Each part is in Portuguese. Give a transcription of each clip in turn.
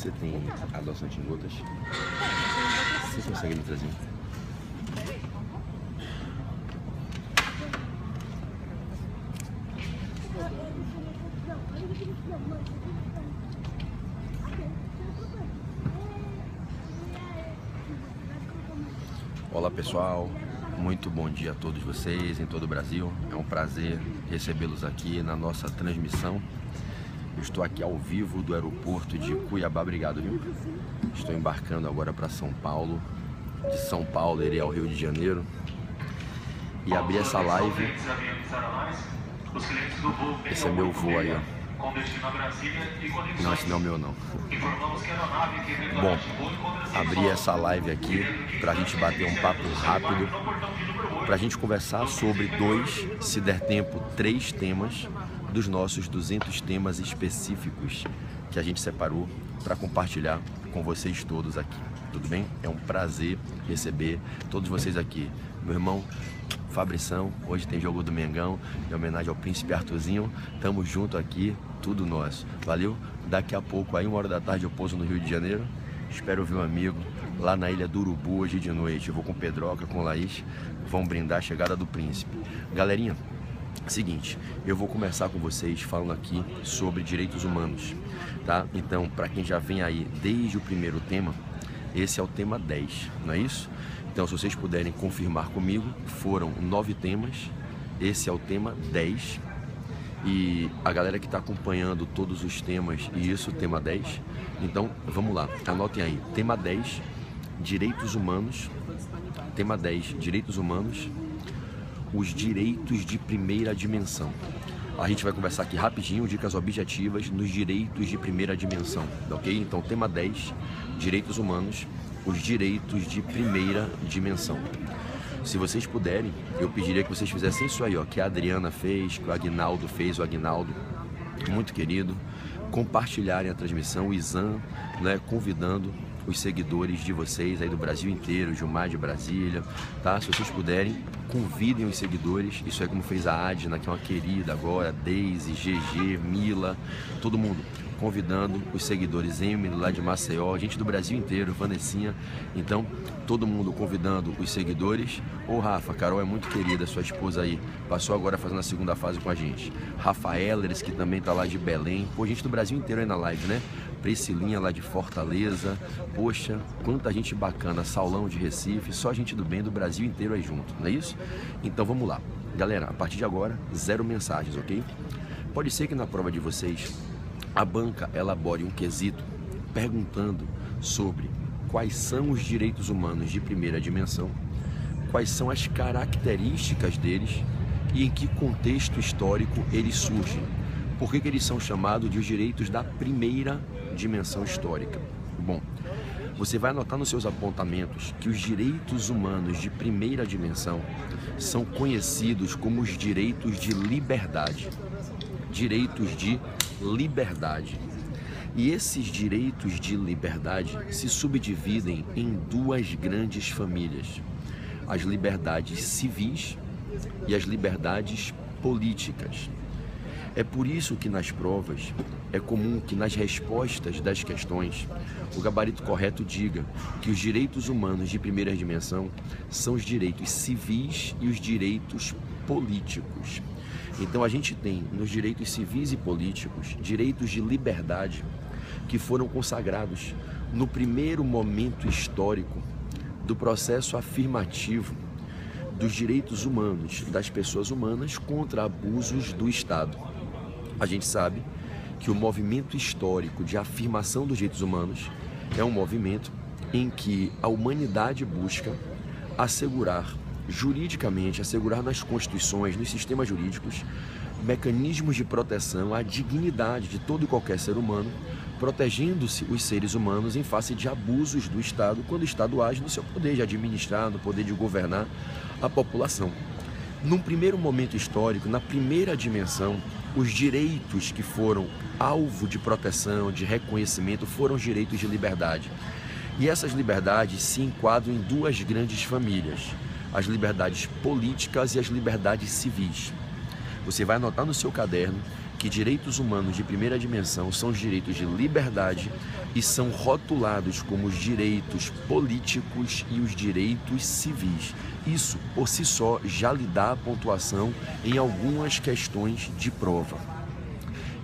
Você tem adoçante em gotas? Você consegue me trazer? Olá pessoal, muito bom dia a todos vocês em todo o Brasil. É um prazer recebê-los aqui na nossa transmissão. Eu estou aqui ao vivo do aeroporto de Cuiabá, obrigado, viu? Estou embarcando agora para São Paulo. De São Paulo irei ao Rio de Janeiro e abri essa live. Esse é meu voo aí, ó. Não, esse não é o meu não. Bom, abri essa live aqui pra gente bater um papo rápido, pra gente conversar sobre 2, se der tempo, 3 temas dos nossos 200 temas específicos que a gente separou para compartilhar com vocês todos aqui. Tudo bem? É um prazer receber todos vocês aqui. Meu irmão Fabrição, hoje tem jogo do Mengão, em homenagem ao Príncipe Arthurzinho. Tamo junto aqui, tudo nosso. Valeu? Daqui a pouco, aí 1h da tarde, eu pouso no Rio de Janeiro. Espero ver um amigo lá na Ilha do Urubu hoje de noite. Eu vou com o Pedroca, com o Laís, vão brindar a chegada do Príncipe. Galerinha, seguinte, eu vou começar com vocês falando aqui sobre direitos humanos, tá? Então, para quem já vem aí desde o primeiro tema, esse é o tema 10, não é isso? Então, se vocês puderem confirmar comigo, foram 9 temas, esse é o tema 10. E a galera que está acompanhando todos os temas, e isso, tema 10. Então, vamos lá, anotem aí. Tema 10, direitos humanos. Tema 10, direitos humanos. Os direitos de primeira dimensão. A gente vai conversar aqui rapidinho, dicas objetivas nos direitos de primeira dimensão, ok? Então, tema 10, direitos humanos. Os direitos de primeira dimensão. Se vocês puderem, eu pediria que vocês fizessem isso aí, ó, que a Adriana fez, que o Aguinaldo fez, o Aguinaldo, muito querido, compartilharem a transmissão, o Izan, né, convidando os seguidores de vocês aí do Brasil inteiro, Gilmar de Brasília, tá? Se vocês puderem, convidem os seguidores, isso é como fez a Adna, que é uma querida agora, Deise, GG, Mila, todo mundo. Convidando os seguidores, Emily lá de Maceió, gente do Brasil inteiro, Vanessinha. Então, todo mundo convidando os seguidores. Ô Rafa, Carol é muito querida, sua esposa aí, passou agora fazendo a segunda fase com a gente. Rafaeleres, que também tá lá de Belém. Pô, gente do Brasil inteiro aí na live, né? Priscilinha lá de Fortaleza. Poxa, quanta gente bacana. Saulão de Recife, só gente do bem do Brasil inteiro aí junto, não é isso? Então vamos lá. Galera, a partir de agora, 0 mensagens, ok? Pode ser que na prova de vocês a banca elabore um quesito perguntando sobre quais são os direitos humanos de primeira dimensão, quais são as características deles e em que contexto histórico eles surgem. Por que eles são chamados de os direitos da primeira dimensão histórica? Bom, você vai anotar nos seus apontamentos que os direitos humanos de primeira dimensão são conhecidos como os direitos de liberdade. Direitos de liberdade. E esses direitos de liberdade se subdividem em 2 grandes famílias: as liberdades civis e as liberdades políticas. É por isso que nas provas é comum que nas respostas das questões o gabarito correto diga que os direitos humanos de primeira dimensão são os direitos civis e os direitos políticos. Então a gente tem nos direitos civis e políticos direitos de liberdade que foram consagrados no primeiro momento histórico do processo afirmativo dos direitos humanos das pessoas humanas contra abusos do Estado. A gente sabe que o movimento histórico de afirmação dos direitos humanos é um movimento em que a humanidade busca assegurar juridicamente, assegurar nas constituições, nos sistemas jurídicos, mecanismos de proteção à dignidade de todo e qualquer ser humano, protegendo-se os seres humanos em face de abusos do Estado, quando o Estado age no seu poder de administrar, no poder de governar a população. Num primeiro momento histórico, na primeira dimensão, os direitos que foram alvo de proteção, de reconhecimento, foram os direitos de liberdade. E essas liberdades se enquadram em 2 grandes famílias: as liberdades políticas e as liberdades civis. Você vai anotar no seu caderno que direitos humanos de primeira dimensão são os direitos de liberdade e são rotulados como os direitos políticos e os direitos civis. Isso, por si só, já lhe dá a pontuação em algumas questões de prova.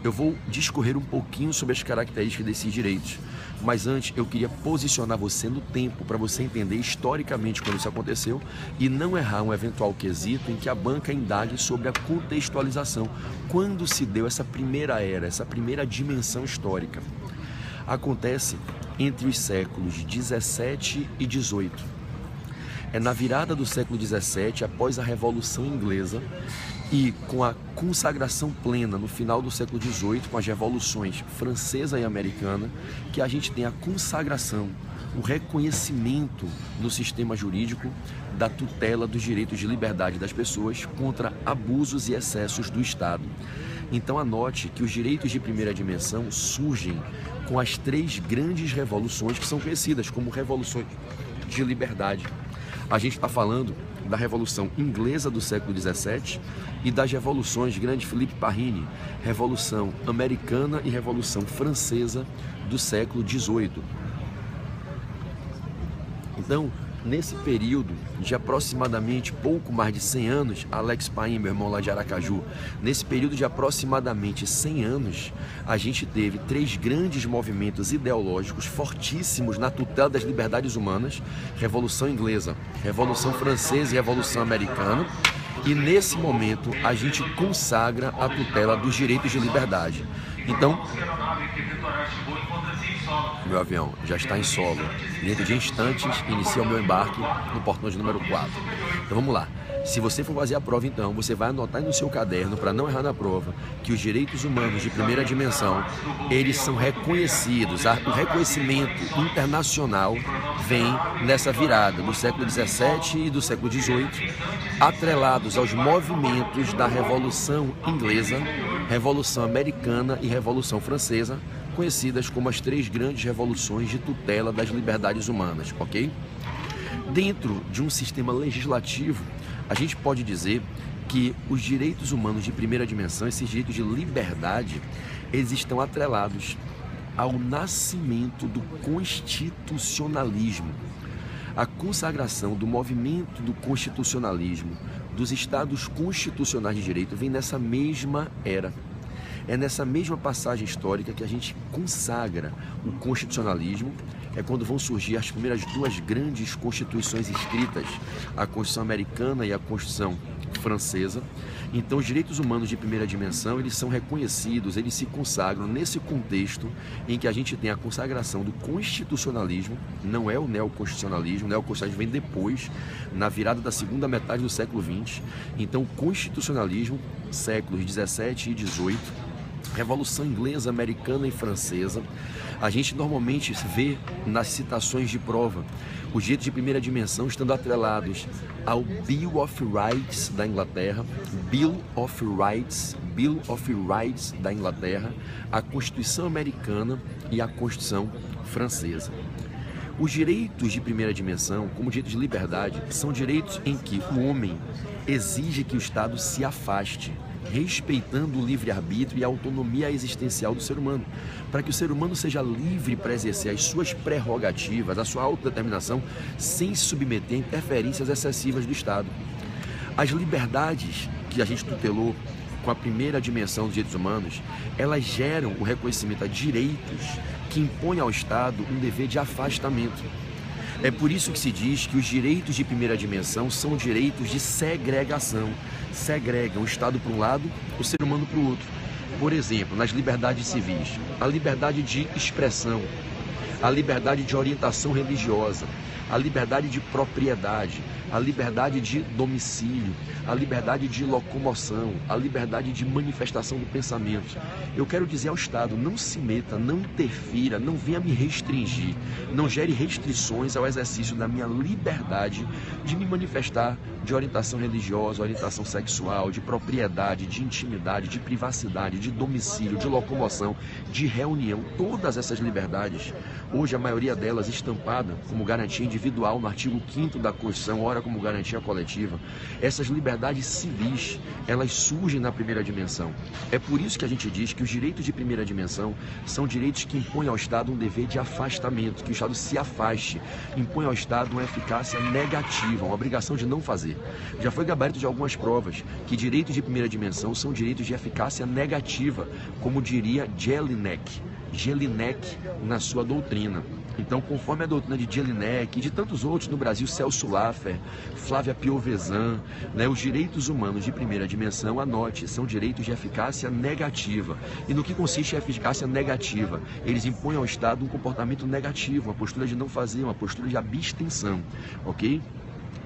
Eu vou discorrer um pouquinho sobre as características desses direitos, mas antes eu queria posicionar você no tempo para você entender historicamente quando isso aconteceu e não errar um eventual quesito em que a banca indague sobre a contextualização. Quando se deu essa primeira era, essa primeira dimensão histórica? Acontece entre os séculos 17 e 18. É na virada do século 17, após a Revolução Inglesa, e com a consagração plena no final do século XVIII, com as revoluções francesa e americana, que a gente tem a consagração, o reconhecimento no sistema jurídico da tutela dos direitos de liberdade das pessoas contra abusos e excessos do Estado. Então anote que os direitos de primeira dimensão surgem com as 3 grandes revoluções que são conhecidas como revoluções de liberdade. A gente está falando da Revolução Inglesa do século XVII e das revoluções Grande Philippe Parini, Revolução Americana e Revolução Francesa do século XVIII. Então, nesse período de aproximadamente pouco mais de 100 anos, Alex Paim, meu irmão lá de Aracaju, nesse período de aproximadamente 100 anos, a gente teve 3 grandes movimentos ideológicos fortíssimos na tutela das liberdades humanas: Revolução Inglesa, Revolução Francesa e Revolução Americana. E nesse momento a gente consagra a tutela dos direitos de liberdade. Então, meu avião já está em solo. Dentro de instantes, inicia o meu embarque no portão de número 4. Então vamos lá. Se você for fazer a prova, então, você vai anotar no seu caderno, para não errar na prova, que os direitos humanos de primeira dimensão, eles são reconhecidos. O reconhecimento internacional vem nessa virada do século XVII e do século XVIII, atrelados aos movimentos da Revolução Inglesa, Revolução Americana e Revolução Francesa, conhecidas como as 3 grandes revoluções de tutela das liberdades humanas, ok? Dentro de um sistema legislativo, a gente pode dizer que os direitos humanos de primeira dimensão, esses direitos de liberdade, eles estão atrelados ao nascimento do constitucionalismo. A consagração do movimento do constitucionalismo, dos estados constitucionais de direito, vem nessa mesma era. É nessa mesma passagem histórica que a gente consagra o constitucionalismo. É quando vão surgir as primeiras 2 grandes constituições escritas, a Constituição Americana e a Constituição Francesa. Então os direitos humanos de primeira dimensão, eles são reconhecidos, eles se consagram nesse contexto em que a gente tem a consagração do constitucionalismo. Não é o neoconstitucionalismo, o neoconstitucionalismo vem depois, na virada da segunda metade do século XX. Então o constitucionalismo, séculos 17 e 18, Revolução Inglesa, Americana e Francesa, a gente normalmente vê nas citações de prova os direitos de primeira dimensão estando atrelados ao Bill of Rights da Inglaterra, Bill of Rights da Inglaterra, a Constituição Americana e a Constituição Francesa. Os direitos de primeira dimensão, como direitos de liberdade, são direitos em que o homem exige que o Estado se afaste, respeitando o livre-arbítrio e a autonomia existencial do ser humano, para que o ser humano seja livre para exercer as suas prerrogativas, a sua autodeterminação, sem se submeter a interferências excessivas do Estado. As liberdades que a gente tutelou com a primeira dimensão dos direitos humanos, elas geram o reconhecimento a direitos que impõem ao Estado um dever de afastamento. É por isso que se diz que os direitos de primeira dimensão são direitos de segregação. Segregam o Estado para um lado, o ser humano para o outro. Por exemplo, nas liberdades civis, a liberdade de expressão, a liberdade de orientação religiosa, a liberdade de propriedade, a liberdade de domicílio, a liberdade de locomoção, a liberdade de manifestação do pensamento. Eu quero dizer ao Estado, não se meta, não interfira, não venha me restringir, não gere restrições ao exercício da minha liberdade de me manifestar, de orientação religiosa, orientação sexual, de propriedade, de intimidade, de privacidade, de domicílio, de locomoção, de reunião. Todas essas liberdades hoje a maioria delas estampada como garantia individual no artigo 5º da Constituição, ora como garantia coletiva. Essas liberdades civis, elas surgem na primeira dimensão. É por isso que a gente diz que os direitos de primeira dimensão são direitos que impõem ao Estado um dever de afastamento, que o Estado se afaste, impõe ao Estado uma eficácia negativa, uma obrigação de não fazer. Já foi gabarito de algumas provas que direitos de primeira dimensão são direitos de eficácia negativa, como diria Jelinek na sua doutrina. Então, conforme a doutrina de Jelinek e de tantos outros no Brasil, Celso Laffer, Flávia Piovesan, os direitos humanos de primeira dimensão, anote, são direitos de eficácia negativa. E no que consiste a eficácia negativa? Eles impõem ao Estado um comportamento negativo, uma postura de não fazer, uma postura de abstenção, ok?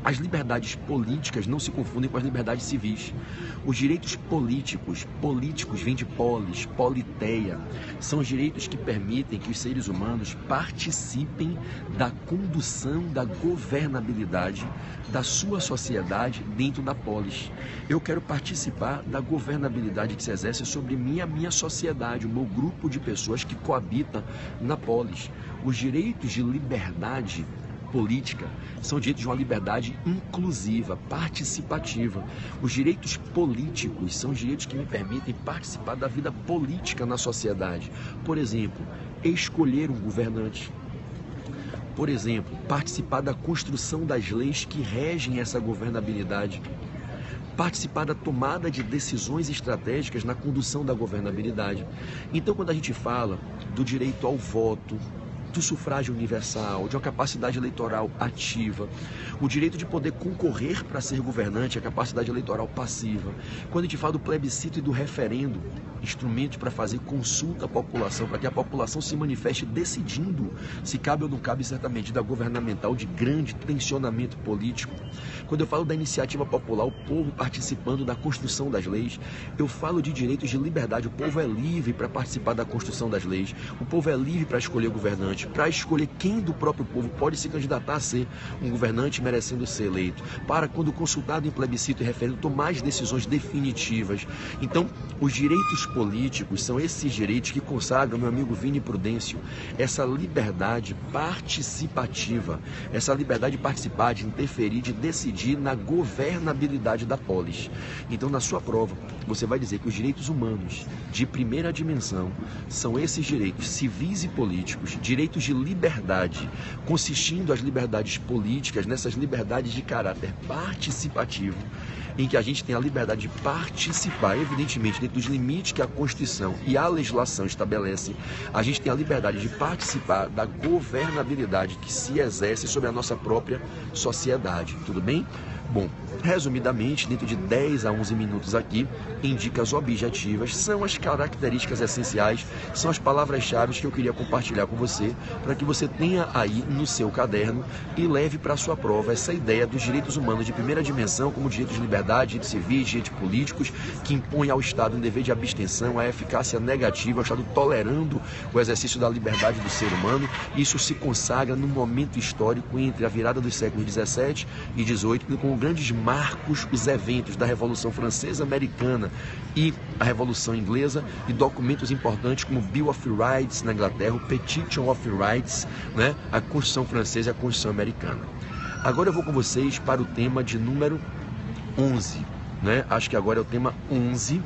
As liberdades políticas não se confundem com as liberdades civis. Os direitos políticos vêm de polis, politeia, são os direitos que permitem que os seres humanos participem da condução, da governabilidade da sua sociedade dentro da polis. Eu quero participar da governabilidade que se exerce sobre mim e a minha sociedade, o meu grupo de pessoas que coabitam na polis. Os direitos de liberdade política são direitos de uma liberdade inclusiva, participativa. Os direitos políticos são direitos que me permitem participar da vida política na sociedade. Por exemplo, escolher um governante. Por exemplo, participar da construção das leis que regem essa governabilidade. Participar da tomada de decisões estratégicas na condução da governabilidade. Então, quando a gente fala do direito ao voto, do sufrágio universal, de uma capacidade eleitoral ativa, o direito de poder concorrer para ser governante, a capacidade eleitoral passiva. Quando a gente fala do plebiscito e do referendo, instrumentos para fazer consulta à população, para que a população se manifeste decidindo se cabe ou não cabe certa medida governamental de grande tensionamento político. Quando eu falo da iniciativa popular, o povo participando da construção das leis, eu falo de direitos de liberdade. O povo é livre para participar da construção das leis, o povo é livre para escolher governante, para escolher quem do próprio povo pode se candidatar a ser um governante merecendo ser eleito, para, quando consultado em plebiscito e referendo, tomar as decisões definitivas. Então, os direitos políticos são esses direitos que consagram, meu amigo Vini Prudêncio, essa liberdade participativa, essa liberdade de participar, de interferir, de decidir na governabilidade da polis. Então, na sua prova, você vai dizer que os direitos humanos de primeira dimensão são esses direitos civis e políticos, direitos de liberdade, consistindo as liberdades políticas nessas liberdades de caráter participativo, em que a gente tem a liberdade de participar, evidentemente, dentro dos limites que a Constituição e a legislação estabelecem. A gente tem a liberdade de participar da governabilidade que se exerce sobre a nossa própria sociedade. Tudo bem? Bom, resumidamente, dentro de 10 a 11 minutos aqui, em dicas objetivas, são as características essenciais, são as palavras-chave que eu queria compartilhar com você, para que você tenha aí no seu caderno e leve para a sua prova essa ideia dos direitos humanos de primeira dimensão, como direitos de liberdade, direitos civis, direitos políticos, que impõem ao Estado um dever de abstenção, a eficácia negativa, o Estado tolerando o exercício da liberdade do ser humano. Isso se consagra num momento histórico entre a virada dos séculos 17 e 18, com grandes marcos, os eventos da Revolução Francesa, Americana e a Revolução Inglesa, e documentos importantes como Bill of Rights na Inglaterra, o Petition of Rights, a Constituição Francesa e a Constituição Americana. Agora eu vou com vocês para o tema de número 11. Acho que agora é o tema 11,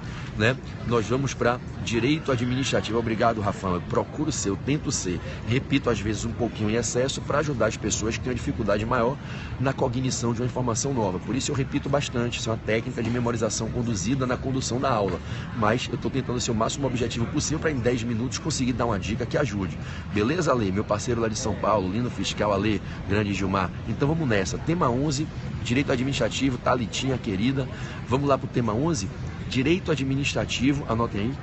Nós vamos para direito administrativo. Obrigado, Rafão. Eu procuro ser, eu tento ser. Repito, às vezes, um pouquinho em excesso para ajudar as pessoas que têm uma dificuldade maior na cognição de uma informação nova. Por isso eu repito bastante. Isso é uma técnica de memorização conduzida na condução da aula. Mas eu estou tentando ser o máximo objetivo possível para em 10 minutos conseguir dar uma dica que ajude. Beleza, Ale? Meu parceiro lá de São Paulo, lindo fiscal, Ale, grande Gilmar. Então vamos nessa. Tema 11, direito administrativo, Thalitinha, querida. Vamos lá para o tema 11, direito administrativo, anotem aí.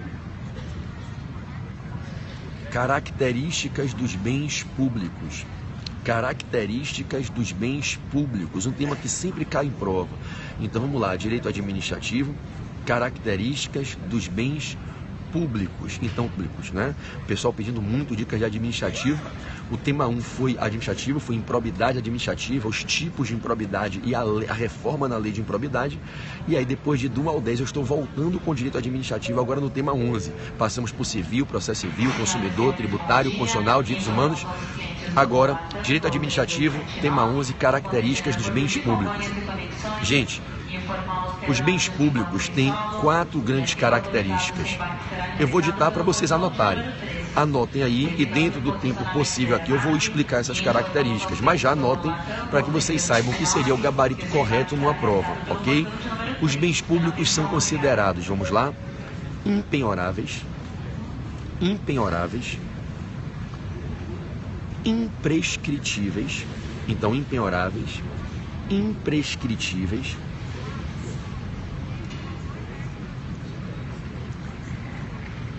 Características dos bens públicos. Características dos bens públicos, um tema que sempre cai em prova. Então vamos lá, direito administrativo, características dos bens públicos. Então, públicos, né? O pessoal pedindo muito dicas de administrativo. O tema 1 foi administrativo, foi improbidade administrativa, os tipos de improbidade e a reforma na lei de improbidade. E aí, depois de do 1 ao 10, eu estou voltando com o direito administrativo agora no tema 11. Passamos por civil, processo civil, consumidor, tributário, constitucional, direitos humanos. Agora, direito administrativo, tema 11, características dos bens públicos. Gente, os bens públicos têm 4 grandes características. Eu vou ditar para vocês anotarem. Anotem aí e dentro do tempo possível aqui eu vou explicar essas características. Mas já anotem para que vocês saibam o que seria o gabarito correto numa prova, ok? Os bens públicos são considerados, vamos lá, impenhoráveis, imprescritíveis, então impenhoráveis, imprescritíveis,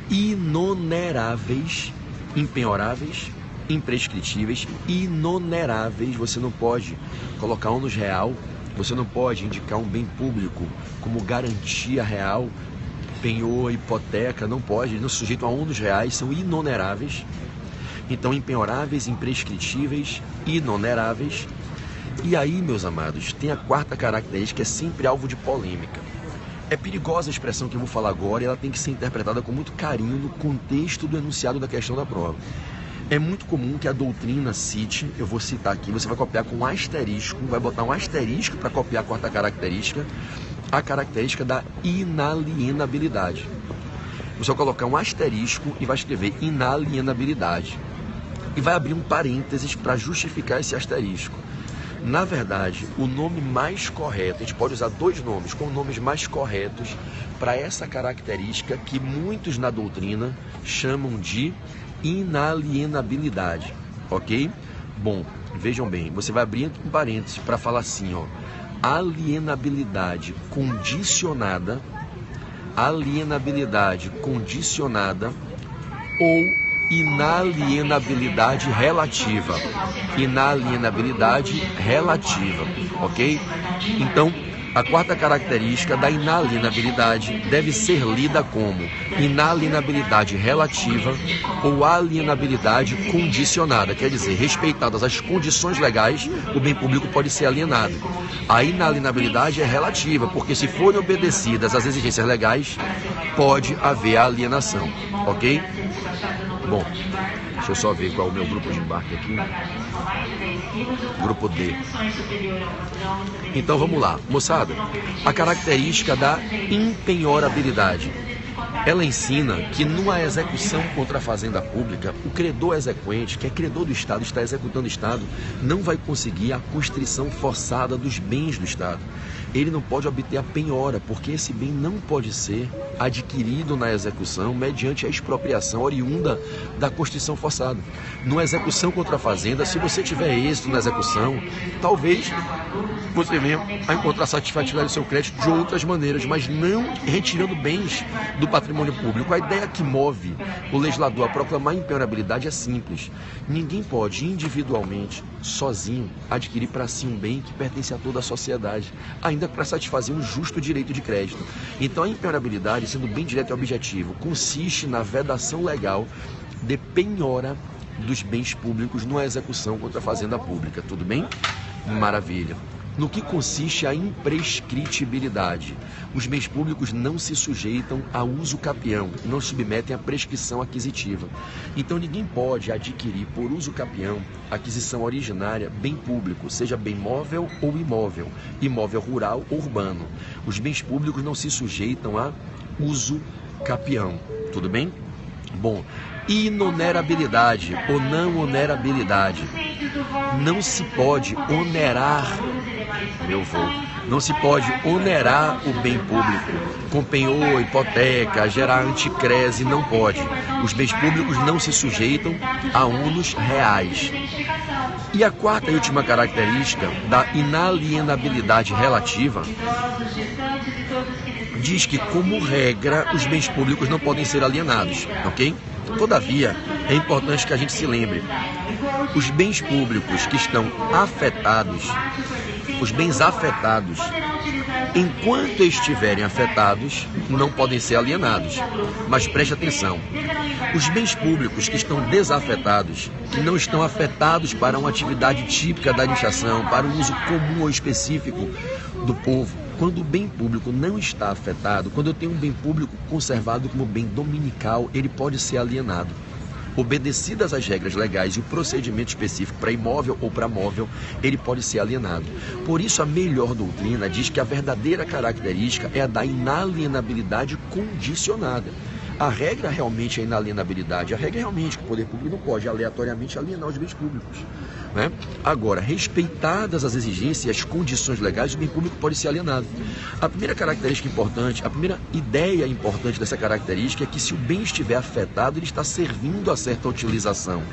inoneráveis, impenhoráveis, imprescritíveis, inoneráveis. Você não pode colocar ônus real, você não pode indicar um bem público como garantia real, penhor, hipoteca, não pode, não se sujeitam a ônus reais, são inoneráveis. Então, impenhoráveis, imprescritíveis, inoneráveis. E aí, meus amados, tem a 4ª característica, que é sempre alvo de polêmica. É perigosa a expressão que eu vou falar agora e ela tem que ser interpretada com muito carinho no contexto do enunciado da questão da prova. É muito comum que a doutrina cite, eu vou citar aqui, você vai copiar com um asterisco, vai botar um asterisco para copiar a 4ª característica, a característica da inalienabilidade. Você vai colocar um asterisco e vai escrever inalienabilidade. E vai abrir um parênteses para justificar esse asterisco. Na verdade, o nome mais correto, a gente pode usar 2 nomes como nomes mais corretos para essa característica que muitos na doutrina chamam de inalienabilidade, ok? Bom, vejam bem, você vai abrir um parênteses para falar assim, ó, alienabilidade condicionada ou inalienabilidade relativa. Inalienabilidade relativa, ok? Então, a 4ª característica da inalienabilidade deve ser lida como inalienabilidade relativa ou alienabilidade condicionada. Quer dizer, respeitadas as condições legais, o bem público pode ser alienado. A inalienabilidade é relativa, porque se forem obedecidas as exigências legais, pode haver alienação, ok? Bom, deixa eu só ver qual é o meu grupo de embarque aqui. Grupo D. Então vamos lá, moçada. A característica da impenhorabilidade. Ela ensina que numa execução contra a fazenda pública, o credor exequente, que é credor do Estado, está executando o Estado, não vai conseguir a constrição forçada dos bens do Estado. Ele não pode obter a penhora, porque esse bem não pode ser adquirido na execução mediante a expropriação oriunda da constrição forçada. Numa execução contra a fazenda, se você tiver êxito na execução, talvez você venha a encontrar satisfatividade do seu crédito de outras maneiras, mas não retirando bens do patrimônio público. A ideia que move o legislador a proclamar a impenhorabilidade é simples. Ninguém pode individualmente, sozinho, adquirir para si um bem que pertence a toda a sociedade, ainda para satisfazer um justo direito de crédito. Então a impenhorabilidade, sendo bem direto e objetivo, consiste na vedação legal de penhora dos bens públicos numa execução contra a fazenda pública. Tudo bem? Maravilha. No que consiste a imprescritibilidade? Os bens públicos não se sujeitam a uso capião, não submetem à prescrição aquisitiva. Então ninguém pode adquirir por uso capião, aquisição originária, bem público, seja bem móvel ou imóvel, imóvel rural ou urbano. Os bens públicos não se sujeitam a uso capião. Tudo bem? Bom, inonerabilidade ou não onerabilidade. Não se pode onerar, não se pode onerar o bem público com penhor, hipoteca, gerar anticrese, não pode. Os bens públicos não se sujeitam a ônus reais. E a 4ª e última característica da inalienabilidade relativa diz que, como regra, os bens públicos não podem ser alienados, ok? Todavia, é importante que a gente se lembre, os bens públicos que estão afetados os bens afetados, enquanto estiverem afetados, não podem ser alienados. Mas preste atenção, os bens públicos que estão desafetados, que não estão afetados para uma atividade típica da administração, para um uso comum ou específico do povo, quando o bem público não está afetado, quando eu tenho um bem público conservado como bem dominical, ele pode ser alienado. Obedecidas as regras legais e o procedimento específico para imóvel ou para móvel, ele pode ser alienado. Por isso, a melhor doutrina diz que a verdadeira característica é a da inalienabilidade condicionada. A regra realmente é a inalienabilidade. A regra é realmente que o poder público não pode aleatoriamente alienar os bens públicos, né? Agora, respeitadas as exigências e as condições legais, o bem público pode ser alienado. A primeira característica importante, a primeira ideia importante dessa característica é que se o bem estiver afetado, ele está servindo a certa utilização.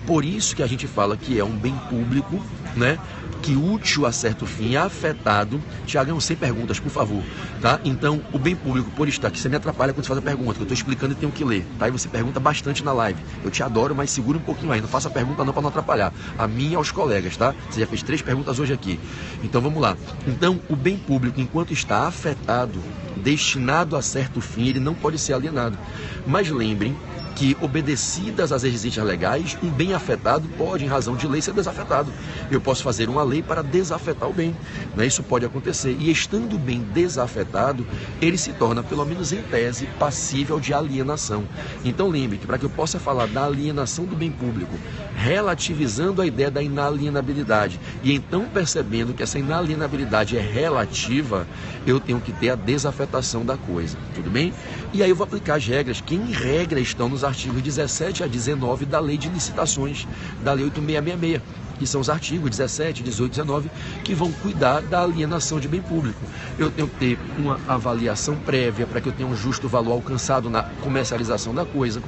Por isso que a gente fala que é um bem público, né? Que útil a certo fim, afetado. Tiagão, sem perguntas, por favor, tá? Então, o bem público, por estar aqui, você me atrapalha quando você faz a pergunta, que eu estou explicando e tenho que ler, tá? E você pergunta bastante na live. Eu te adoro, mas segura um pouquinho aí, não faça a pergunta não para não atrapalhar. A minha e aos colegas, tá? Você já fez 3 perguntas hoje aqui. Então, vamos lá. Então, o bem público, enquanto está afetado, destinado a certo fim, ele não pode ser alienado. Mas lembrem que, obedecidas as exigências legais, um bem afetado pode, em razão de lei, ser desafetado. Eu posso fazer uma lei para desafetar o bem, né? Isso pode acontecer. E estando o bem desafetado, ele se torna, pelo menos em tese, passível de alienação. Então lembre que, para que eu possa falar da alienação do bem público, relativizando a ideia da inalienabilidade, e então percebendo que essa inalienabilidade é relativa, eu tenho que ter a desafetação da coisa, tudo bem? E aí eu vou aplicar as regras, que em regra estão nos artigos 17 a 19 da Lei de Licitações, da Lei 8666, que são os artigos 17, 18 e 19, que vão cuidar da alienação de bem público. Eu tenho que ter uma avaliação prévia para que eu tenha um justo valor alcançado na comercialização da coisa.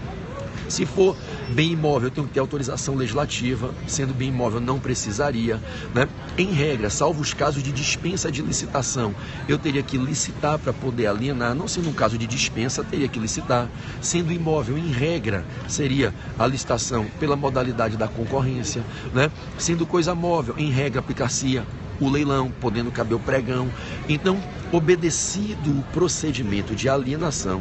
Se for bem imóvel, eu tenho que ter autorização legislativa, sendo bem imóvel não precisaria, né? Em regra, salvo os casos de dispensa de licitação, eu teria que licitar para poder alienar. Não sendo um caso de dispensa, teria que licitar. Sendo imóvel, em regra, seria a licitação pela modalidade da concorrência, né? Sendo coisa móvel, em regra, aplicar-se o leilão, podendo caber o pregão. Então, obedecido o procedimento de alienação,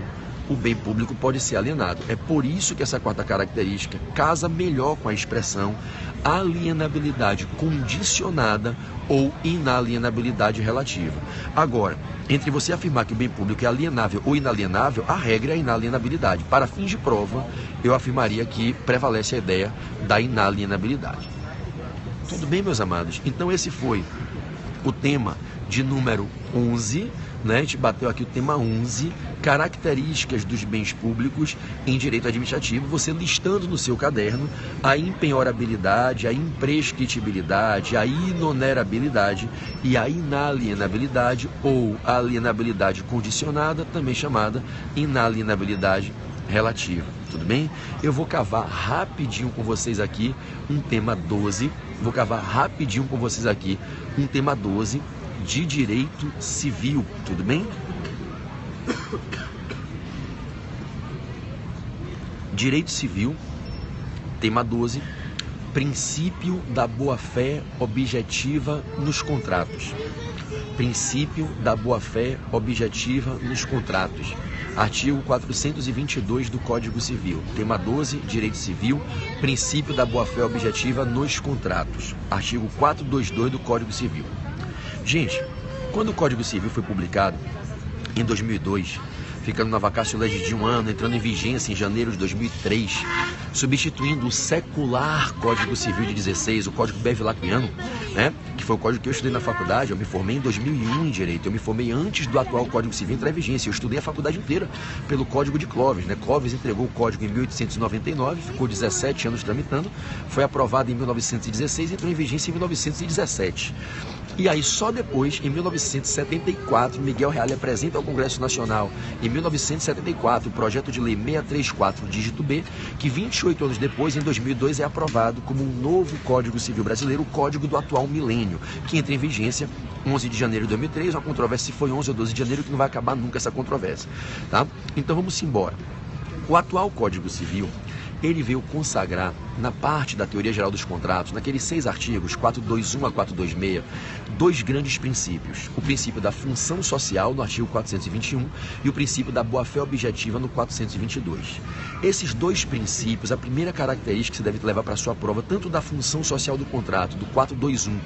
o bem público pode ser alienado. É por isso que essa quarta característica casa melhor com a expressão alienabilidade condicionada ou inalienabilidade relativa. Agora, entre você afirmar que o bem público é alienável ou inalienável, a regra é a inalienabilidade. Para fins de prova, eu afirmaria que prevalece a ideia da inalienabilidade. Tudo bem, meus amados? Então esse foi o tema de número 11, né? A gente bateu aqui o tema 11, características dos bens públicos em direito administrativo, você listando no seu caderno a impenhorabilidade, a imprescritibilidade, a inonerabilidade e a inalienabilidade ou alienabilidade condicionada, também chamada inalienabilidade relativa. Tudo bem? Eu vou cavar rapidinho com vocês aqui um tema 12, de direito civil, tudo bem? Direito civil, tema 12, princípio da boa-fé objetiva nos contratos. Princípio da boa-fé objetiva nos contratos. Artigo 422 do Código Civil. Tema 12, Direito Civil, princípio da boa-fé objetiva nos contratos. Artigo 422 do Código Civil. Gente, quando o Código Civil foi publicado, em 2002, ficando na vacatio legis de 1 ano, entrando em vigência em janeiro de 2003, substituindo o secular Código Civil de 16, o Código Bevilacquiano, né, que foi o código que eu estudei na faculdade. Eu me formei em 2001 em Direito, eu me formei antes do atual Código Civil entrar em vigência. Eu estudei a faculdade inteira pelo Código de Clovis, né? Clovis entregou o código em 1899, ficou 17 anos tramitando, foi aprovado em 1916 e entrou em vigência em 1917. E aí, só depois, em 1974, Miguel Reale apresenta ao Congresso Nacional, em 1974, o projeto de lei 634, dígito B, que 28 anos depois, em 2002, é aprovado como um novo Código Civil Brasileiro, o Código do atual milênio, que entra em vigência 11 de janeiro de 2003, uma controvérsia se foi 11 ou 12 de janeiro, que não vai acabar nunca essa controvérsia, tá? Então, vamos embora. O atual Código Civil, ele veio consagrar, na parte da teoria geral dos contratos, naqueles 6 artigos, 421 a 426, 2 grandes princípios. O princípio da função social, no artigo 421, e o princípio da boa-fé objetiva, no 422. Esses 2 princípios, a primeira característica que você deve levar para a sua prova, tanto da função social do contrato, do 421,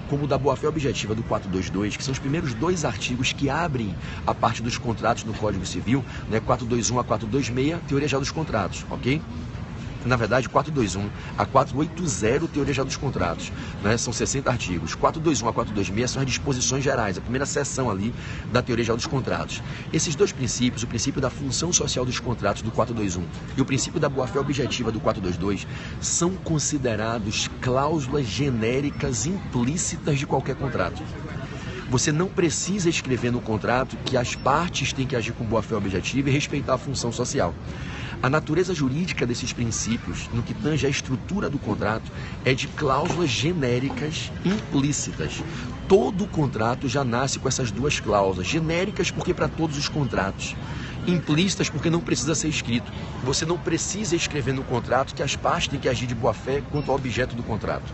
como da boa-fé objetiva, do 422, que são os primeiros 2 artigos que abrem a parte dos contratos no Código Civil, né, 421 a 426, teoria geral dos contratos, ok? Na verdade, 421 a 480, teoria geral dos contratos, né? São 60 artigos. 421 a 426 são as disposições gerais, a primeira seção ali da teoria geral dos contratos. Esses 2 princípios, o princípio da função social dos contratos do 421 e o princípio da boa-fé objetiva do 422, são considerados cláusulas genéricas implícitas de qualquer contrato. Você não precisa escrever no contrato que as partes têm que agir com boa-fé objetiva e respeitar a função social. A natureza jurídica desses princípios, no que tange à estrutura do contrato, é de cláusulas genéricas implícitas. Todo contrato já nasce com essas 2 cláusulas, genéricas porque para todos os contratos, implícitas porque não precisa ser escrito. Você não precisa escrever no contrato que as partes têm que agir de boa-fé quanto ao objeto do contrato.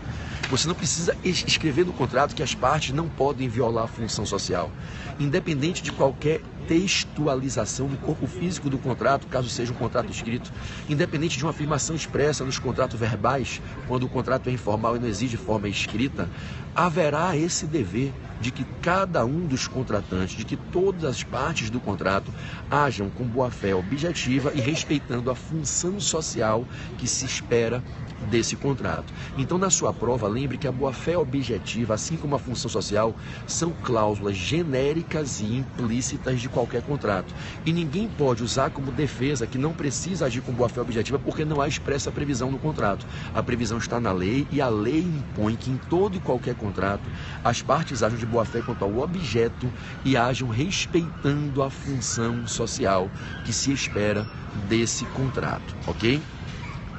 Você não precisa escrever no contrato que as partes não podem violar a função social. Independente de qualquer textualização do corpo físico do contrato, caso seja um contrato escrito, independente de uma afirmação expressa nos contratos verbais, quando o contrato é informal e não exige forma escrita, haverá esse dever de que cada um dos contratantes, de que todas as partes do contrato ajam com boa-fé objetiva e respeitando a função social que se espera desse contrato. Então, na sua prova, lembre que a boa-fé objetiva, assim como a função social, são cláusulas genéricas e implícitas de qualquer contrato. E ninguém pode usar como defesa que não precisa agir com boa-fé objetiva porque não há expressa previsão no contrato. A previsão está na lei e a lei impõe que em todo e qualquer contrato as partes ajam de boa-fé quanto ao objeto e ajam respeitando a função social que se espera desse contrato, ok?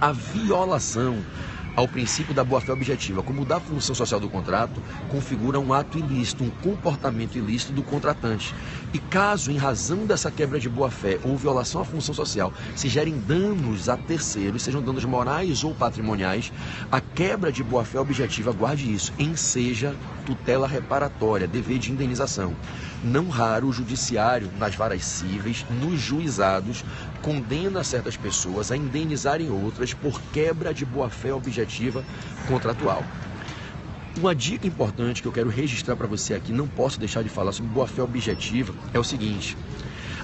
A violação ao princípio da boa-fé objetiva, como da função social do contrato, configura um ato ilícito, um comportamento ilícito do contratante. E caso, em razão dessa quebra de boa-fé ou violação à função social, se gerem danos a terceiros, sejam danos morais ou patrimoniais, a quebra de boa-fé objetiva, guarde isso, enseja tutela reparatória, dever de indenização. Não raro o judiciário, nas varas cíveis, nos juizados, condena certas pessoas a indenizarem outras por quebra de boa-fé objetiva contratual. Uma dica importante que eu quero registrar para você aqui, não posso deixar de falar sobre boa-fé objetiva, é o seguinte: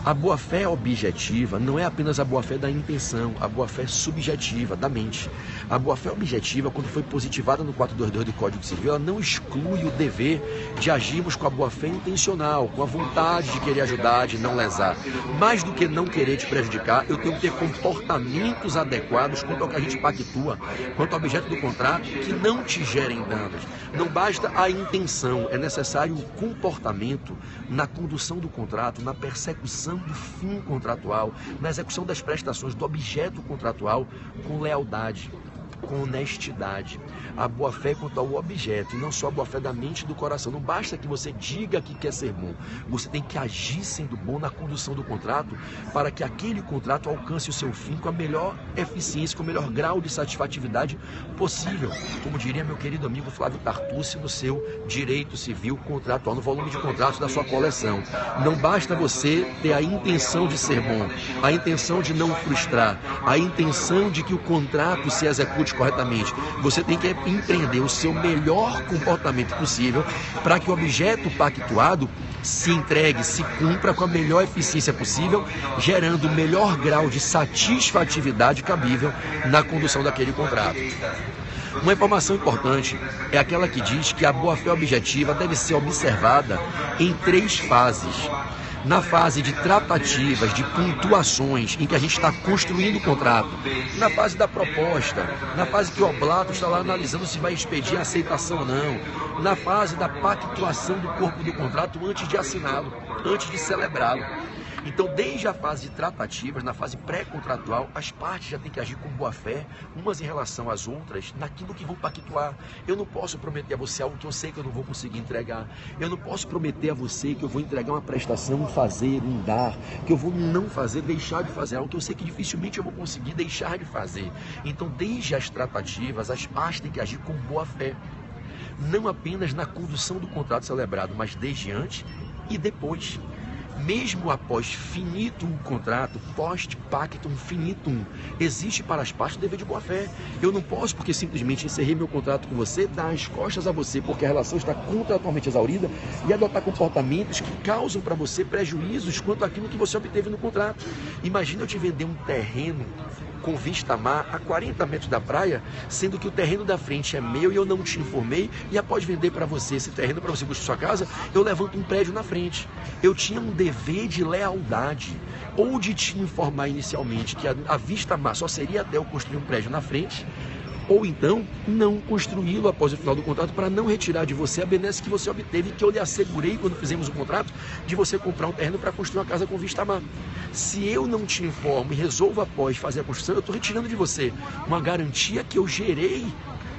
a boa-fé objetiva não é apenas a boa-fé da intenção, a boa-fé subjetiva, da mente. A boa-fé objetiva, quando foi positivada no 422 do Código Civil, ela não exclui o dever de agirmos com a boa-fé intencional, com a vontade de querer ajudar, de não lesar. Mais do que não querer te prejudicar, eu tenho que ter comportamentos adequados quanto ao que a gente pactua, quanto ao objeto do contrato, que não te gerem danos. Não basta a intenção, é necessário o comportamento na condução do contrato, na persecução do fim contratual, na execução das prestações do objeto contratual com lealdade, com honestidade. A boa-fé quanto ao objeto, e não só a boa-fé da mente e do coração. Não basta que você diga que quer ser bom, você tem que agir sendo bom na condução do contrato para que aquele contrato alcance o seu fim com a melhor eficiência, com o melhor grau de satisfatividade possível. Como diria meu querido amigo Flávio Tartucci no seu Direito Civil Contratual, no volume de contratos da sua coleção. Não basta você ter a intenção de ser bom, a intenção de não frustrar, a intenção de que o contrato se execute corretamente. Você tem que empreender o seu melhor comportamento possível para que o objeto pactuado se entregue, se cumpra com a melhor eficiência possível, gerando o melhor grau de satisfatividade cabível na condução daquele contrato. Uma informação importante é aquela que diz que a boa-fé objetiva deve ser observada em 3 fases. Na fase de tratativas, de pontuações, em que a gente está construindo o contrato, na fase da proposta, na fase que o oblato está lá analisando se vai expedir a aceitação ou não, na fase da pactuação do corpo do contrato antes de assiná-lo, antes de celebrá-lo. Então, desde a fase de tratativas, na fase pré-contratual, as partes já têm que agir com boa fé, umas em relação às outras, naquilo que vão pactuar. Eu não posso prometer a você algo que eu sei que eu não vou conseguir entregar. Eu não posso prometer a você que eu vou entregar uma prestação, um fazer, um dar, que eu vou não fazer, deixar de fazer algo que eu sei que dificilmente eu vou conseguir deixar de fazer. Então, desde as tratativas, as partes têm que agir com boa fé. Não apenas na condução do contrato celebrado, mas desde antes e depois. Mesmo após finitum o contrato, post pactum finitum, existe para as partes o dever de boa fé. Eu não posso, porque simplesmente encerrei meu contrato com você, dar as costas a você, porque a relação está contratualmente exaurida, e adotar comportamentos que causam para você prejuízos quanto àquilo que você obteve no contrato. Imagina eu te vender um terreno com vista a mar a 40 metros da praia, sendo que o terreno da frente é meu e eu não te informei, e após vender para você esse terreno para você buscar sua casa, eu levanto um prédio na frente. Eu tinha um dever de lealdade, ou de te informar inicialmente que a vista a mar só seria até eu construir um prédio na frente, ou então não construí-lo após o final do contrato para não retirar de você a benesse que você obteve, que eu lhe assegurei quando fizemos o contrato, de você comprar um terreno para construir uma casa com vista a mar. Se eu não te informo e resolvo após fazer a construção, eu estou retirando de você uma garantia que eu gerei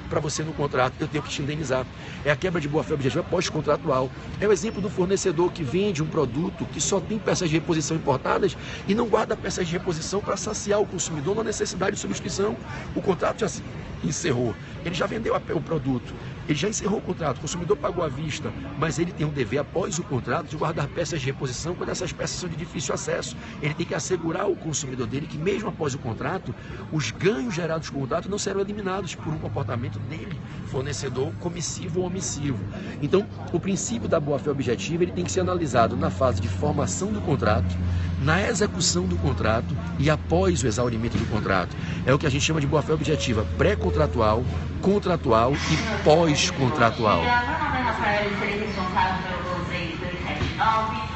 para você no contrato, eu tenho que te indenizar. É a quebra de boa-fé objetiva pós-contratual. É o exemplo do fornecedor que vende um produto que só tem peças de reposição importadas e não guarda peças de reposição para saciar o consumidor na necessidade de substituição. O contrato já se encerrou, ele já vendeu o produto, ele já encerrou o contrato, o consumidor pagou à vista, mas ele tem um dever após o contrato de guardar peças de reposição quando essas peças são de difícil acesso. Ele tem que assegurar ao consumidor dele que mesmo após o contrato, os ganhos gerados com o contrato não serão eliminados por um comportamento dele, fornecedor comissivo ou omissivo. Então, o princípio da boa-fé objetiva ele tem que ser analisado na fase de formação do contrato, na execução do contrato e após o exaurimento do contrato. É o que a gente chama de boa-fé objetiva pré-contratual, contratual e pós-contratual.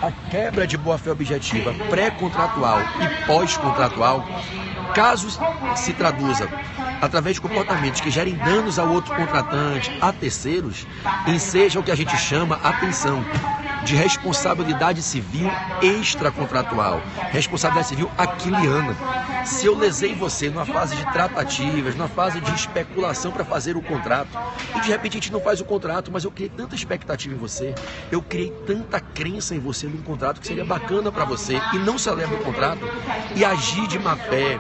A quebra de boa-fé objetiva pré-contratual e pós-contratual, caso se traduza através de comportamentos que gerem danos ao outro contratante, a terceiros, enseja o que a gente chama, atenção, de responsabilidade civil extracontratual, responsabilidade civil aquiliana. Se eu lesei você numa fase de tratativas, numa fase de especulação para fazer o contrato, e de repente a gente não faz o contrato, mas eu criei tanta expectativa em você, eu criei tanta crença em você num contrato que seria bacana para você, e não celebra o contrato, e agir de má fé,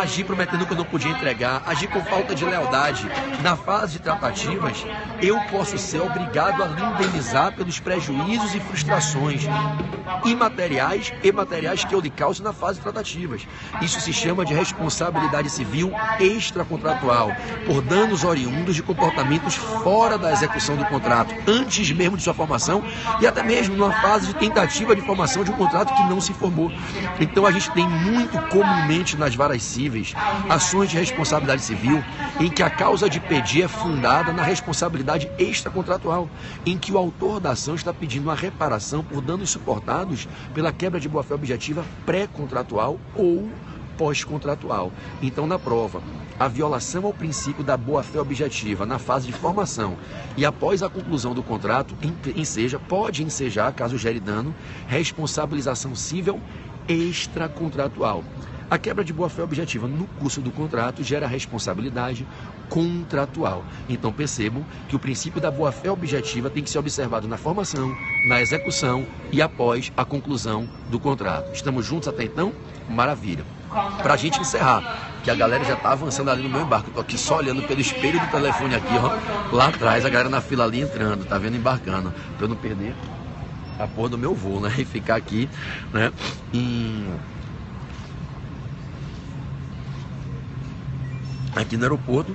agir prometendo que eu não podia entregar, agir com falta de lealdade na fase de tratativas, eu posso ser obrigado a lhe indenizar pelos prejuízos e frustrações imateriais e materiais que eu lhe causo na fase de tratativas. Isso se chama de responsabilidade civil extracontratual, por danos oriundos de comportamentos fora da execução do contrato, antes mesmo de sua formação e até mesmo numa fase de tentativa de formação de um contrato que não se formou. Então a gente tem muito comumente nas varas cíveis ações de responsabilidade civil em que a causa de pedir é fundada na responsabilidade extracontratual, em que o autor da ação está pedindo uma reparação por danos suportados pela quebra de boa-fé objetiva pré-contratual ou pós-contratual. Então, na prova, a violação ao princípio da boa-fé objetiva na fase de formação e após a conclusão do contrato pode ensejar, caso gere dano, responsabilização civil extracontratual. A quebra de boa-fé objetiva no curso do contrato gera responsabilidade contratual. Então percebam que o princípio da boa-fé objetiva tem que ser observado na formação, na execução e após a conclusão do contrato. Estamos juntos até então? Maravilha. Para a gente encerrar, que a galera já está avançando ali no meu embarque. Estou aqui só olhando pelo espelho do telefone aqui, ó, lá atrás, a galera na fila ali entrando, tá vendo, embarcando, para eu não perder a porra do meu voo, né? E ficar aqui, né, aqui no aeroporto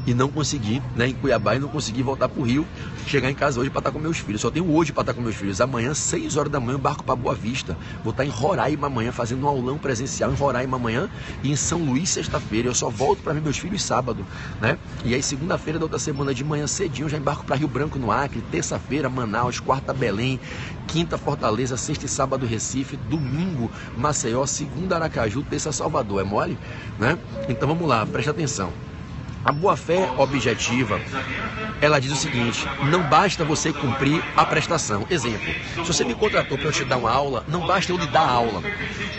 e não consegui, né, em Cuiabá, e não consegui voltar para o Rio, chegar em casa hoje para estar com meus filhos. Só tenho hoje para estar com meus filhos. Amanhã, 6 horas da manhã, eu embarco para Boa Vista. Vou estar em Roraima amanhã, fazendo um aulão presencial em Roraima amanhã e em São Luís sexta-feira. Eu só volto para ver meus filhos sábado, né? E aí segunda-feira da outra semana de manhã cedinho, eu já embarco para Rio Branco no Acre, terça-feira Manaus, quarta Belém, quinta Fortaleza, sexta e sábado Recife, domingo Maceió, segunda Aracaju, terça Salvador. É mole, né? Então vamos lá, presta atenção. A boa-fé objetiva, ela diz o seguinte: não basta você cumprir a prestação. Exemplo, se você me contratou para eu te dar uma aula, não basta eu lhe dar a aula.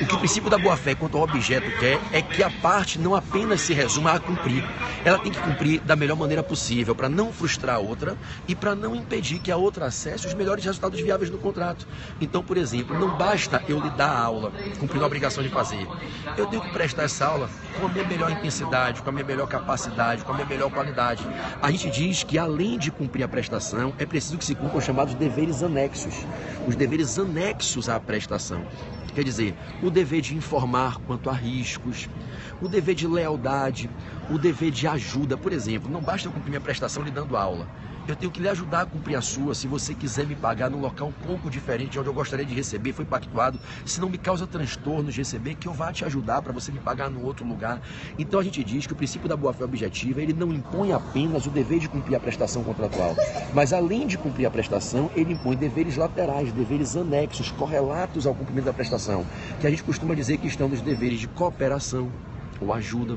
O que o princípio da boa-fé quanto ao objeto quer é que a parte não apenas se resuma a cumprir. Ela tem que cumprir da melhor maneira possível, para não frustrar a outra e para não impedir que a outra acesse os melhores resultados viáveis no contrato. Então, por exemplo, não basta eu lhe dar a aula, cumprindo a obrigação de fazer. Eu tenho que prestar essa aula com a minha melhor intensidade, com a minha melhor capacidade, com a minha melhor qualidade. A gente diz que além de cumprir a prestação, é preciso que se cumpram os chamados deveres anexos. Os deveres anexos à prestação. Quer dizer, o dever de informar quanto a riscos, o dever de lealdade, o dever de ajuda. Por exemplo, não basta eu cumprir minha prestação lhe dando aula. Eu tenho que lhe ajudar a cumprir a sua. Se você quiser me pagar num local um pouco diferente de onde eu gostaria de receber, foi pactuado. Se não me causa transtorno de receber, que eu vá te ajudar para você me pagar num outro lugar. Então a gente diz que o princípio da boa-fé objetiva, ele não impõe apenas o dever de cumprir a prestação contratual, mas além de cumprir a prestação, ele impõe deveres laterais, deveres anexos, correlatos ao cumprimento da prestação, que a gente costuma dizer que estão nos deveres de cooperação ou ajuda,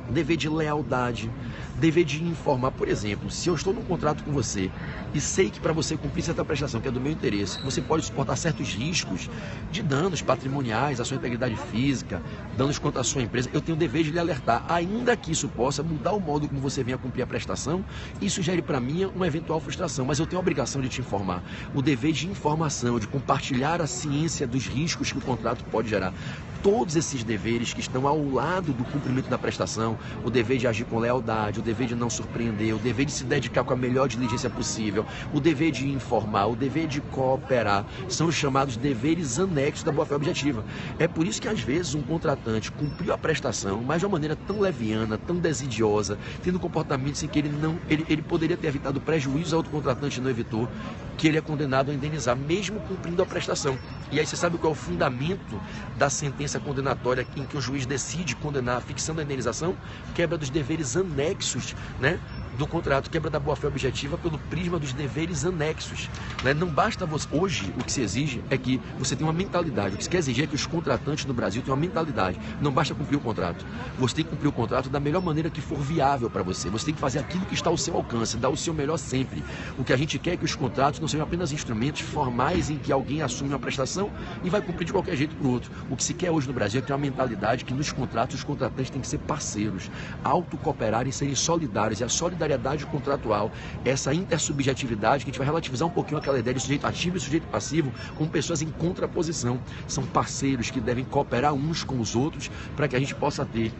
dever de lealdade, dever de informar. Por exemplo, se eu estou num contrato com você e sei que para você cumprir certa prestação que é do meu interesse, você pode suportar certos riscos de danos patrimoniais à sua integridade física, danos quanto à sua empresa, eu tenho o dever de lhe alertar, ainda que isso possa mudar o modo como você venha cumprir a prestação e sugere para mim uma eventual frustração, mas eu tenho a obrigação de te informar. O dever de informação, de compartilhar a ciência dos riscos que o contrato pode gerar. Todos esses deveres que estão ao lado do cumprimento da prestação, o dever de agir com lealdade, o dever de não surpreender, o dever de se dedicar com a melhor diligência possível, o dever de informar, o dever de cooperar, são os chamados deveres anexos da boa-fé objetiva. É por isso que às vezes um contratante cumpriu a prestação, mas de uma maneira tão leviana, tão desidiosa, tendo comportamentos em que ele poderia ter evitado prejuízo a outro contratante e não evitou, que ele é condenado a indenizar, mesmo cumprindo a prestação. E aí você sabe qual é o fundamento da sentença condenatória em que o juiz decide condenar, fixando a indenização? Quebra dos deveres anexos, né, do contrato, quebra da boa-fé objetiva pelo prisma dos deveres anexos, né? Não basta você, hoje o que se exige é que você tenha uma mentalidade, o que se quer exigir é que os contratantes no Brasil tenham uma mentalidade, não basta cumprir o contrato, você tem que cumprir o contrato da melhor maneira que for viável para você tem que fazer aquilo que está ao seu alcance, dar o seu melhor sempre. O que a gente quer é que os contratos não sejam apenas instrumentos formais em que alguém assume uma prestação e vai cumprir de qualquer jeito para o outro. O que se quer hoje no Brasil é ter uma mentalidade que nos contratos os contratantes têm que ser parceiros, autocooperar e serem solidários, e a solidariedade contratual, essa intersubjetividade, que a gente vai relativizar um pouquinho aquela ideia de sujeito ativo e sujeito passivo como pessoas em contraposição. São parceiros que devem cooperar uns com os outros para que a gente possa ter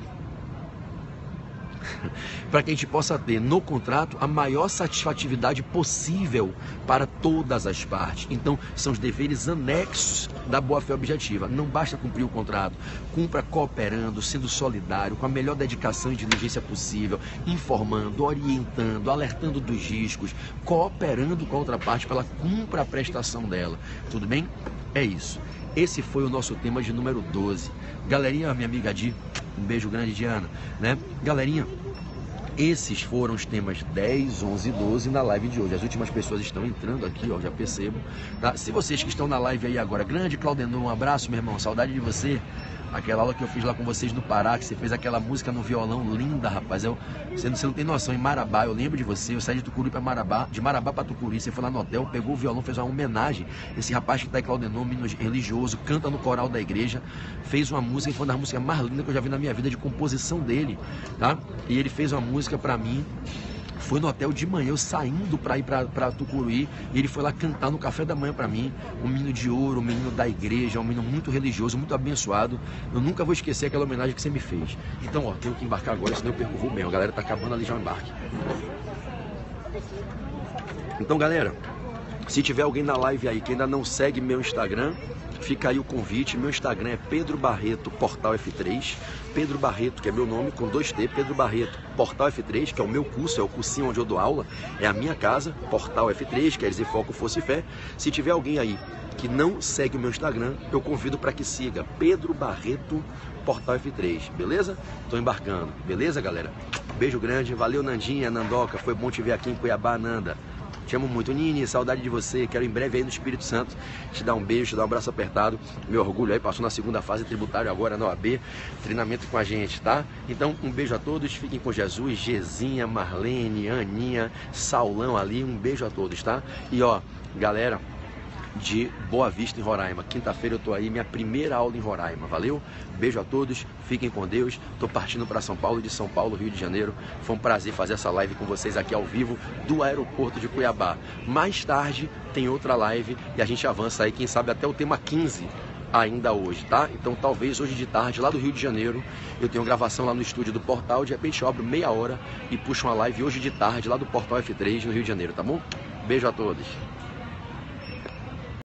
no contrato a maior satisfatividade possível para todas as partes. Então, são os deveres anexos da boa-fé objetiva. Não basta cumprir o contrato, cumpra cooperando, sendo solidário, com a melhor dedicação e diligência possível, informando, orientando, alertando dos riscos, cooperando com a outra parte para ela cumpra a prestação dela. Tudo bem? É isso. Esse foi o nosso tema de número 12. Galerinha, minha amiga Di, um beijo grande, Diana, né? Galerinha, esses foram os temas 10, 11 e 12 na live de hoje. As últimas pessoas estão entrando aqui, ó, já percebo, tá? Se vocês que estão na live aí agora, grande Claudenor, um abraço, meu irmão, saudade de você. Aquela aula que eu fiz lá com vocês no Pará, que você fez aquela música no violão linda, rapaz. Você não tem noção, em Marabá, eu lembro de você, eu saí de Tucuruí para Marabá, de Marabá para Tucuruí, você foi lá no hotel, pegou o violão, fez uma homenagem. Esse rapaz que está em Claudenor, menino religioso, canta no coral da igreja, fez uma música, foi uma das músicas mais lindas que eu já vi na minha vida, de composição dele, tá? E ele fez uma música para mim. Foi no hotel de manhã, eu saindo para ir para Tucuruí, e ele foi lá cantar no café da manhã para mim, um menino de ouro, um menino da igreja, um menino muito religioso, muito abençoado. Eu nunca vou esquecer aquela homenagem que você me fez. Então, ó, tenho que embarcar agora, senão eu perco o voo bem. A galera tá acabando ali já o embarque. Então, galera, se tiver alguém na live aí que ainda não segue meu Instagram, fica aí o convite. Meu Instagram é Pedro Barreto Portal F3. Pedro Barreto, que é meu nome, com 2T, Pedro Barreto Portal F3, que é o meu curso, é o cursinho onde eu dou aula, é a minha casa, Portal F3, quer dizer Foco, Força e Fé. Se tiver alguém aí que não segue o meu Instagram, eu convido para que siga Pedro Barreto Portal F3, beleza? Tô embarcando, beleza, galera? Beijo grande, valeu, Nandinha, Nandoca, foi bom te ver aqui em Cuiabá, Nanda. Te amo muito. Nini, saudade de você. Quero em breve aí no Espírito Santo te dar um beijo, te dar um abraço apertado. Meu orgulho aí, passou na segunda fase tributário agora na OAB. Treinamento com a gente, tá? Então, um beijo a todos. Fiquem com Jesus. Gezinha, Marlene, Aninha, Saulão ali. Um beijo a todos, tá? E ó, galera de Boa Vista, em Roraima. Quinta-feira eu tô aí, minha primeira aula em Roraima, valeu? Beijo a todos, fiquem com Deus. Tô partindo para São Paulo, de São Paulo, Rio de Janeiro. Foi um prazer fazer essa live com vocês aqui ao vivo do aeroporto de Cuiabá. Mais tarde tem outra live e a gente avança aí, quem sabe até o tema 15 ainda hoje, tá? Então talvez hoje de tarde, lá do Rio de Janeiro, eu tenho gravação lá no estúdio do Portal, de repente eu abro meia hora e puxo uma live hoje de tarde lá do Portal F3 no Rio de Janeiro, tá bom? Beijo a todos.